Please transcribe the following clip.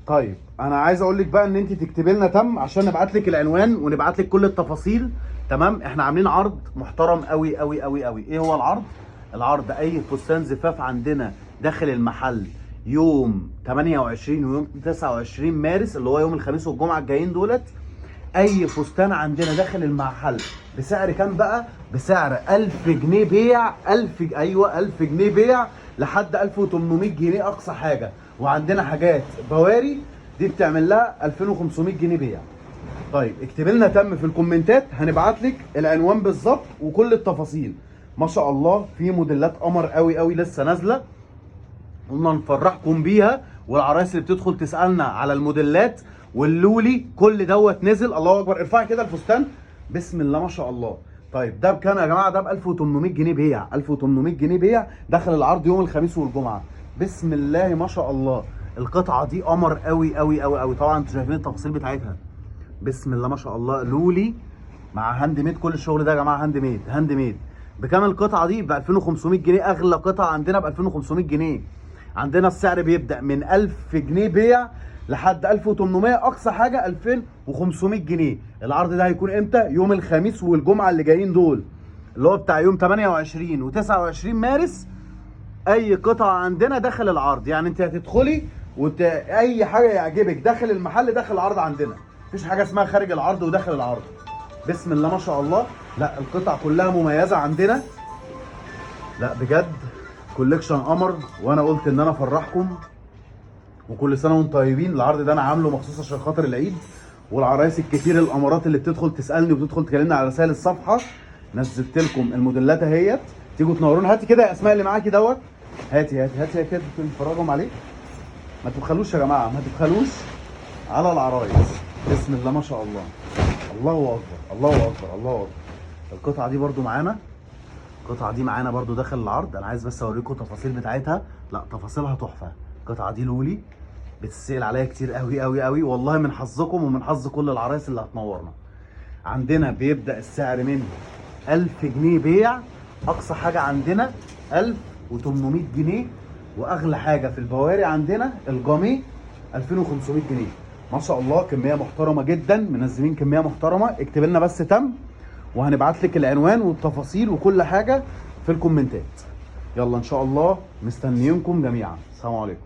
طيب انا عايز اقول لك بقى ان انت تكتبي لنا تم عشان نبعت لك العنوان ونبعت لك كل التفاصيل. تمام، احنا عاملين عرض محترم قوي قوي قوي قوي. ايه هو العرض؟ العرض اي فستان زفاف عندنا داخل المحل يوم 28 ويوم 29 مارس اللي هو يوم الخميس والجمعه الجايين دولت. اي فستان عندنا داخل المحل بسعر كام بقى؟ بسعر 1000 جنيه بيع. 1000 جنيه بيع لحد 1800 جنيه اقصى حاجه. وعندنا حاجات بواري دي بتعمل لها 2500 جنيه بيع. طيب اكتب لنا تم في الكومنتات، هنبعت لك العنوان بالظبط وكل التفاصيل. ما شاء الله في موديلات قمر قوي قوي لسه نازله، قلنا نفرحكم بيها. والعرايس اللي بتدخل تسالنا على الموديلات واللولي كل دوت نزل. الله اكبر، ارفعي كده الفستان، بسم الله ما شاء الله. طيب ده بكام يا جماعه؟ ده ب 1800 جنيه بيع. 1800 جنيه بيع داخل العرض يوم الخميس والجمعه. بسم الله ما شاء الله. القطعه دي قمر قوي قوي قوي قوي. طبعا انتوا شايفين التفاصيل بتاعتها، بسم الله ما شاء الله. لولي مع هاند ميد، كل الشغل ده يا جماعه هاند ميد. هاند ميد بكام القطعه دي؟ ب 2500 جنيه. اغلى قطعه عندنا ب 2500 جنيه. عندنا السعر بيبدا من 1000 جنيه بيع لحد 1800، اقصى حاجه 2500 جنيه. العرض ده هيكون امتى؟ يوم الخميس والجمعه اللي جايين دول، اللي هو بتاع يوم 28 و29 مارس. اي قطعه عندنا داخل العرض، يعني انت هتدخلي اي حاجه يعجبك داخل المحل داخل العرض عندنا. مفيش حاجه اسمها خارج العرض وداخل العرض. بسم الله ما شاء الله. لا القطع كلها مميزه عندنا، لا بجد كوليكشن قمر. وانا قلت ان انا افرحكم وكل سنه وانتم طيبين. العرض ده انا عامله مخصوص عشان خاطر العيد والعرايس الكتير الامارات اللي بتدخل تسالني وبتدخل تكلمني على رسائل الصفحه. نزلت لكم الموديلات اهيت، تيجوا تنورونا. هاتي كده يا اسماء اللي معاكي دوت، هاتي كده نتفرجهم عليه. ما تبخلوش يا جماعه، ما تبخلوش على العرايس. بسم الله ما شاء الله. الله اكبر الله اكبر الله اكبر. القطعه دي برده معانا، القطعه دي معانا برده داخل العرض. انا عايز بس اوريكم التفاصيل بتاعتها، لا تفاصيلها تحفه. القطعه دي لولي بتسال عليا كتير قوي قوي قوي، والله من حظكم ومن حظ كل العرايس اللي هتنورنا. عندنا بيبدا السعر من 1000 جنيه بيع، اقصى حاجه عندنا 1800 جنيه، واغلى حاجه في البواري عندنا الجامي 2500 جنيه. ما شاء الله كميه محترمه جدا، منزلين كميه محترمه. اكتب لنا بس تم وهنبعت لك العنوان والتفاصيل وكل حاجه في الكومنتات. يلا ان شاء الله مستنيينكم جميعا. السلام عليكم.